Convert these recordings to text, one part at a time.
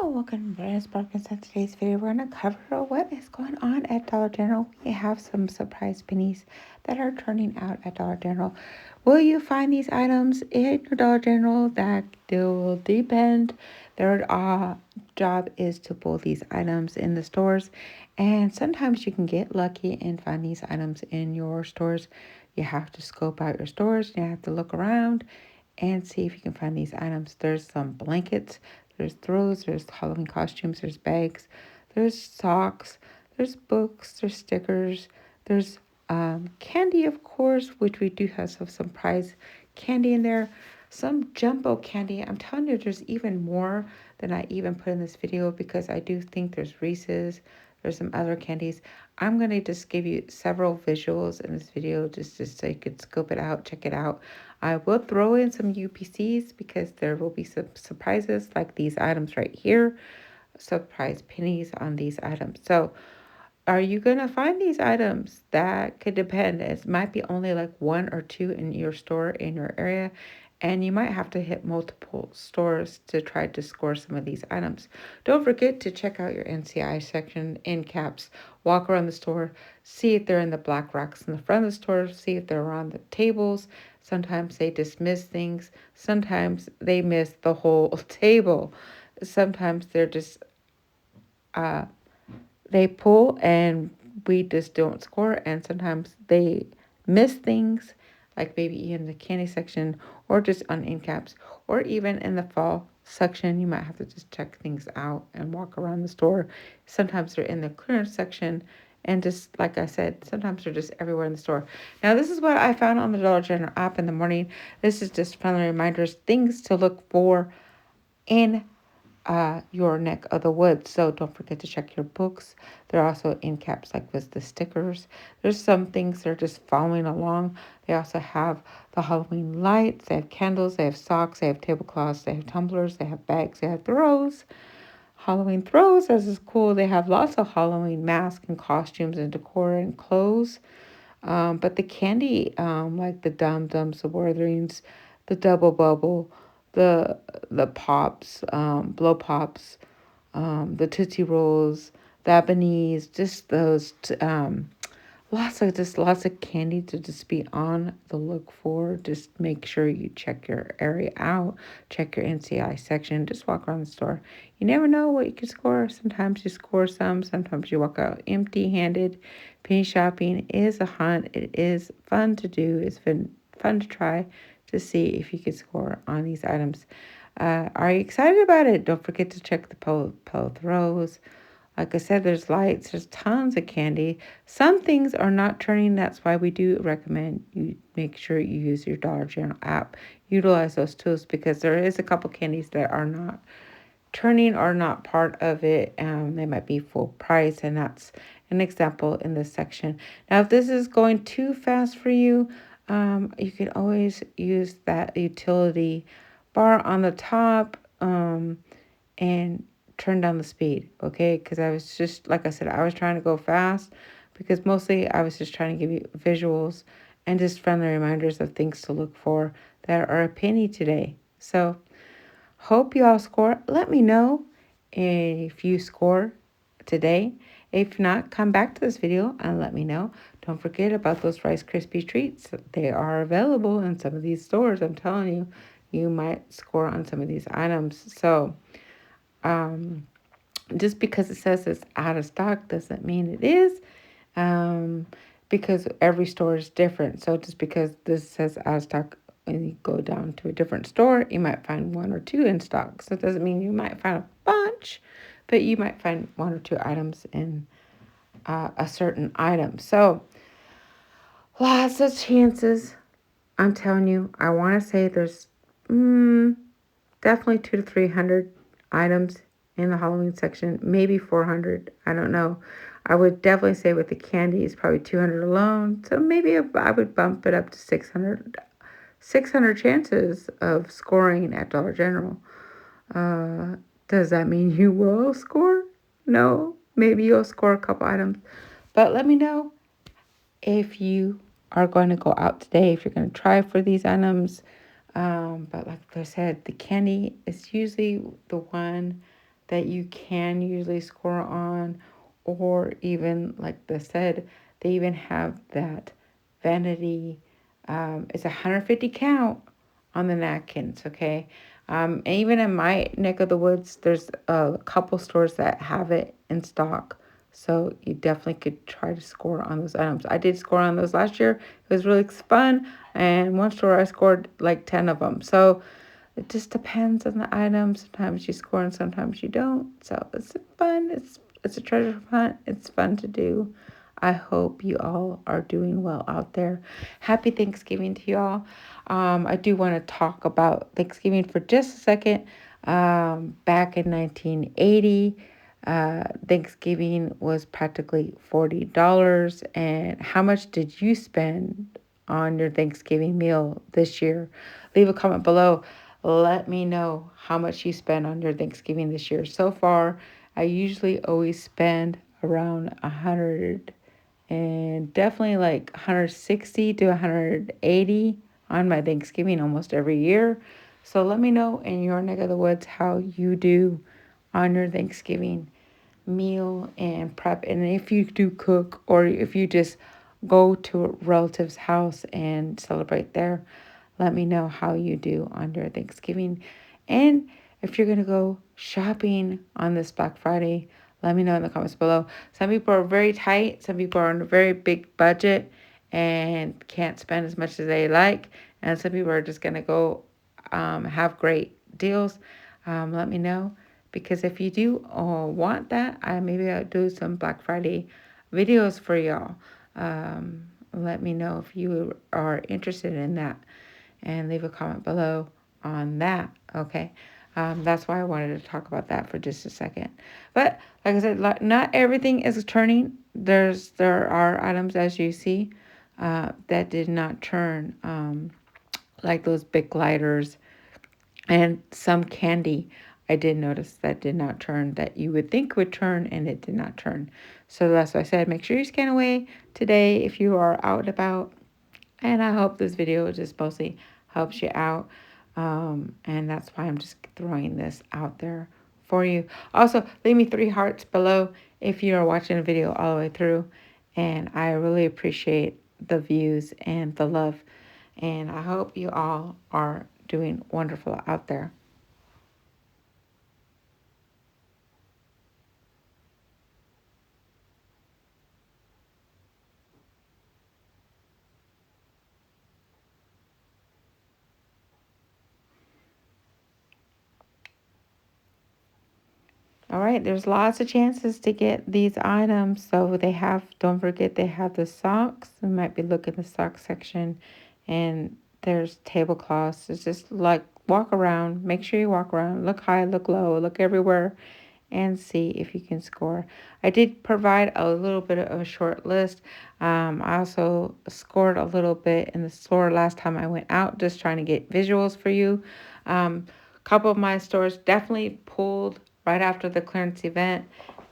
Welcome to Brenna's Bargains. In today's video, we're going to cover what is going on at Dollar General. We have some surprise pennies that are turning out at Dollar General. Will you find these items in your Dollar General? That will depend. Their job is to pull these items in the stores, and sometimes you can get lucky and find these items in your stores. You have to scope out your stores. You have to look around and see if you can find these items. There's some blankets, there's throws, there's Halloween costumes, there's bags, there's socks, there's books, there's stickers, there's candy, of course, which we do have some prize candy in there. Some jumbo candy. I'm telling you, there's even more than I even put in this video because I do think there's Reese's. There's some other candies. I'm going to just give you several visuals in this video just so you could scope it out, check it out. I will throw in some UPCs because there will be some surprises like these items right here. Surprise pennies on these items. So are you going to find these items? That could depend. It might be only like one or two in your store, in your area, and you might have to hit multiple stores to try to score some of these items. Don't forget to check out your NCI section in caps. Walk around the store, see if they're in the black racks in the front of the store, see if they're on the tables. Sometimes they dismiss things. Sometimes they miss the whole table. Sometimes they're just they pull and we just don't score, and sometimes they miss things like maybe in the candy section or just on end caps, or even in the fall section. You might have to just check things out and walk around the store. Sometimes they're in the clearance section, and just like I said, sometimes they're just everywhere in the store. Now this is what I found on the Dollar General app in the morning. This is just friendly reminders, things to look for in your neck of the woods. So don't forget to check your books. They're also in caps like with the stickers. There's some things they're just following along. They also have the Halloween lights. They have candles. They have socks. They have tablecloths. They have tumblers. They have bags. They have throws. Halloween throws, this is cool. They have lots of Halloween masks and costumes and decor and clothes. But the candy, like the Dum Dums, the Witherings, the Double Bubble, the Pops, Blow Pops, the Tootsie Rolls, the Ebony's, just those, lots of candy to just be on the look for. Just make sure you check your area out, check your NCI section, just walk around the store. You never know what you can score. Sometimes you score some, sometimes you walk out empty-handed. Penny shopping is a hunt. It is fun to do. It's been fun to try to see if you can score on these items. Are you excited about it? Don't forget to check the Polo throws. Like I said, there's lights, there's tons of candy. Some things are not turning. That's why we do recommend you make sure you use your Dollar General app. Utilize those tools because there is a couple candies that are not turning or not part of it. They might be full price, and that's an example in this section. Now, if this is going too fast for you, you can always use that utility bar on the top and turn down the speed, okay? Because I was just, like I said, I was trying to go fast because mostly I was just trying to give you visuals and just friendly reminders of things to look for that are a penny today. So hope you all score. Let me know if you score today. If not, come back to this video and let me know. Don't forget about those Rice Krispie treats. They are available in some of these stores. I'm telling you, you might score on some of these items. So just because it says it's out of stock doesn't mean it is, because every store is different. So just because this says out of stock and you go down to a different store, you might find one or two in stock. So it doesn't mean you might find a bunch, but you might find one or two items in a certain item. So lots of chances. I'm telling you, I want to say there's definitely 200 to 300 items in the Halloween section, maybe 400. I don't know. I would definitely say with the candy, it's probably 200 alone. So maybe I would bump it up to 600. 600 chances of scoring at Dollar General. Does that mean you will score? No. Maybe you'll score a couple items. But let me know if you are going to go out today, if you're going to try for these items. But like I said, the candy is usually the one that you can usually score on, or even like they said, they even have that vanity. It's 150 count on the napkins, okay? And even in my neck of the woods, there's a couple stores that have it in stock. So you definitely could try to score on those items. I did score on those last year. It was really fun. And one store I scored like 10 of them. So it just depends on the item. Sometimes you score and sometimes you don't. So it's fun. It's a treasure hunt. It's fun to do. I hope you all are doing well out there. Happy Thanksgiving to you all. I do want to talk about Thanksgiving for just a second. Back in 1980, Thanksgiving was practically $40. And how much did you spend on your Thanksgiving meal this year? Leave a comment below. Let me know how much you spend on your Thanksgiving this year. So far, I usually always spend around 100 and definitely like 160 to 180 on my Thanksgiving almost every year. So let me know in your neck of the woods how you do on your Thanksgiving meal and prep. And if you do cook or if you just go to a relative's house and celebrate there, let me know how you do on your Thanksgiving. And if you're going to go shopping on this Black Friday, let me know in the comments below. Some people are very tight. Some people are on a very big budget and can't spend as much as they like. And some people are just going to go have great deals. Let me know. Because if you do want that, maybe I'll do some Black Friday videos for y'all. Let me know if you are interested in that and leave a comment below on that. Okay. That's why I wanted to talk about that for just a second. But like I said, not everything is turning. There are items, as you see, that did not turn, like those big lighters and some candy. I did notice that did not turn, that you would think would turn, and it did not turn. So that's why I said make sure you scan away today if you are out and about. And I hope this video just mostly helps you out. And that's why I'm just throwing this out there for you. Also, leave me 3 hearts below if you are watching the video all the way through. And I really appreciate the views and the love. And I hope you all are doing wonderful out there. All right, there's lots of chances to get these items. So they have, don't forget, they have the socks. You might be looking at the sock section, and there's tablecloths. It's just like walk around, make sure you walk around, look high, look low, look everywhere, and see if you can score. I did provide a little bit of a short list. I also scored a little bit in the store last time I went out, just trying to get visuals for you. A couple of my stores definitely pulled right after the clearance event.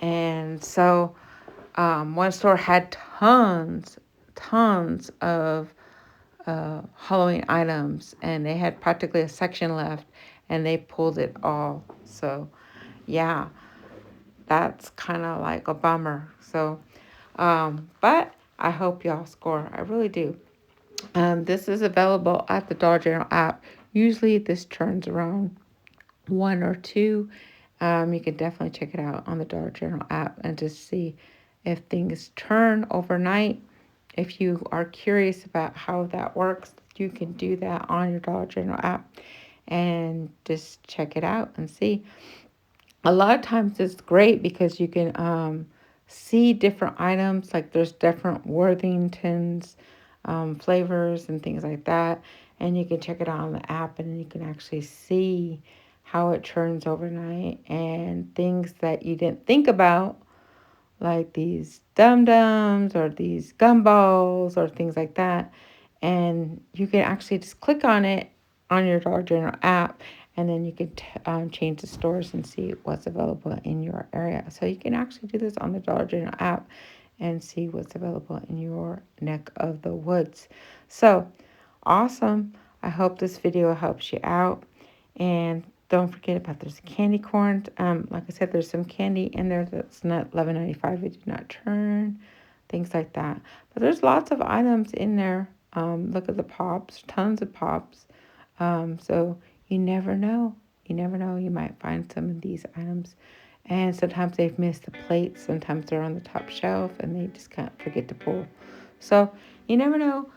And so one store had tons of Halloween items, and they had practically a section left, and they pulled it all. So, yeah, that's kind of like a bummer. So, but I hope y'all score. I really do. This is available at the Dollar General app. Usually this turns around 1 or 2. You can definitely check it out on the Dollar General app and just see if things turn overnight. If you are curious about how that works, you can do that on your Dollar General app and just check it out and see. A lot of times it's great because you can see different items, like there's different Worthingtons flavors and things like that, and you can check it out on the app and you can actually see how it turns overnight and things that you didn't think about, like these dum-dums or these gumballs or things like that. And you can actually just click on it on your Dollar General app, and then you can change the stores and see what's available in your area. So you can actually do this on the Dollar General app and see what's available in your neck of the woods. So awesome. I hope this video helps you out. And Don't forget about there's candy corn. Like I said, there's some candy in there that's not $11.95. It did not turn, things like that. But there's lots of items in there. Look at the pops, tons of pops. So you never know. You never know. You might find some of these items. And sometimes they've missed the plates. Sometimes they're on the top shelf and they just can't forget to pull. So you never know.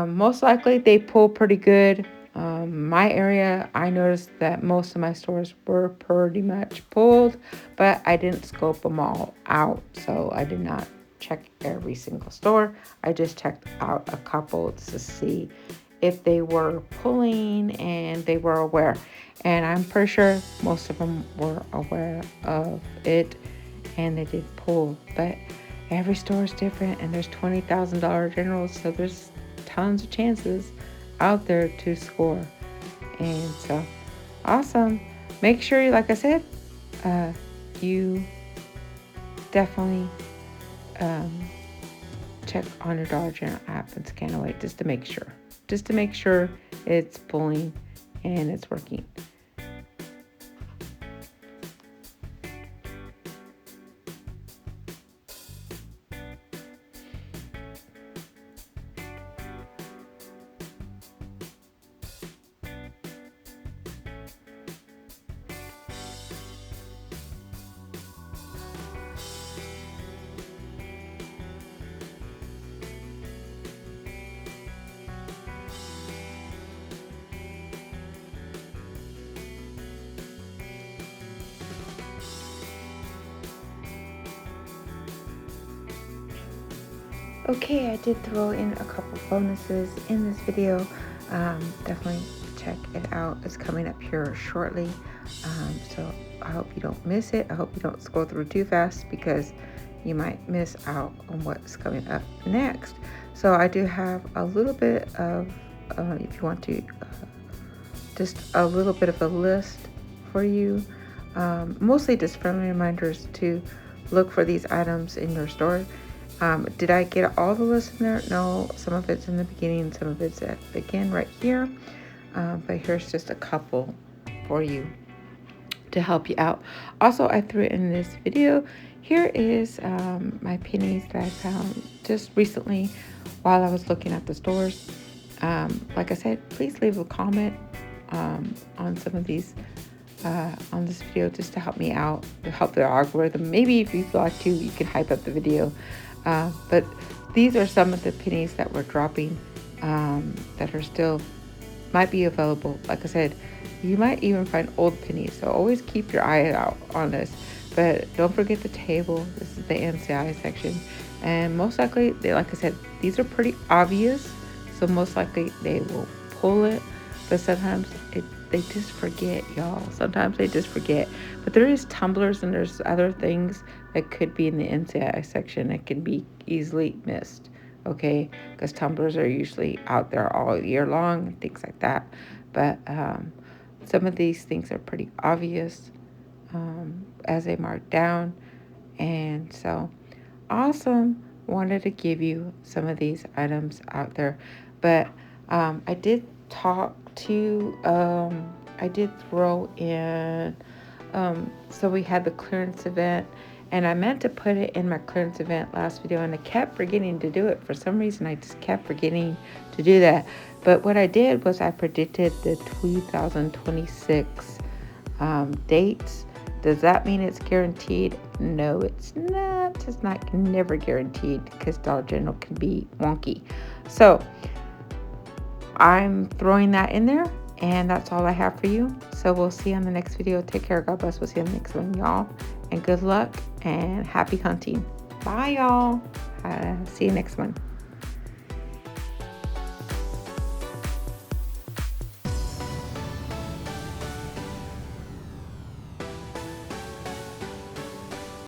Most likely they pull pretty good. My area, I noticed that most of my stores were pretty much pulled, but I didn't scope them all out. So I did not check every single store. I just checked out a couple to see if they were pulling and they were aware. And I'm pretty sure most of them were aware of it and they did pull. But every store is different and there's $20,000 generals, so there's tons of chances out there to score. And so awesome. Make sure you, like I said, you definitely check on your Dollar General app and scan away just to make sure it's pulling and it's working. Okay, I did throw in a couple bonuses in this video. Definitely check it out. It's coming up here shortly. So I hope you don't miss it. I hope you don't scroll through too fast because you might miss out on what's coming up next. So I do have a little bit of, if you want to, just a little bit of a list for you. Mostly just friendly reminders to look for these items in your store. Did I get all the lists in there? No, some of it's in the beginning, some of it's at the end right here. But here's just a couple for you to help you out. Also, I threw it in this video. Here is my pennies that I found just recently while I was looking at the stores. Like I said, please leave a comment on some of these on this video just to help me out, to help the algorithm. Maybe if you feel like to, you can hype up the video. But these are some of the pennies that we're dropping that are still might be available. Like I said, you might even find old pennies, so always keep your eye out on this. But don't forget the table. This is the NCI section, and most likely, like I said, these are pretty obvious, so most likely they will pull it. But sometimes they just forget, y'all. Sometimes they just forget. But there is tumblers and there's other things that could be in the NCI section that can be easily missed, okay? Because tumblers are usually out there all year long and things like that. But some of these things are pretty obvious as they mark down. And so, awesome. Wanted to give you some of these items out there. But I did talk to, I did throw in, so we had the clearance event, and I meant to put it in my clearance event last video, and I kept forgetting to do it. For some reason, I just kept forgetting to do that. But what I did was I predicted the 2026 dates. Does that mean it's guaranteed? No, it's not. It's not never guaranteed because Dollar General can be wonky. So I'm throwing that in there, and that's all I have for you. So we'll see you on the next video. Take care. God bless. We'll see you on the next one, y'all. And good luck and happy hunting. Bye, y'all. See you next one.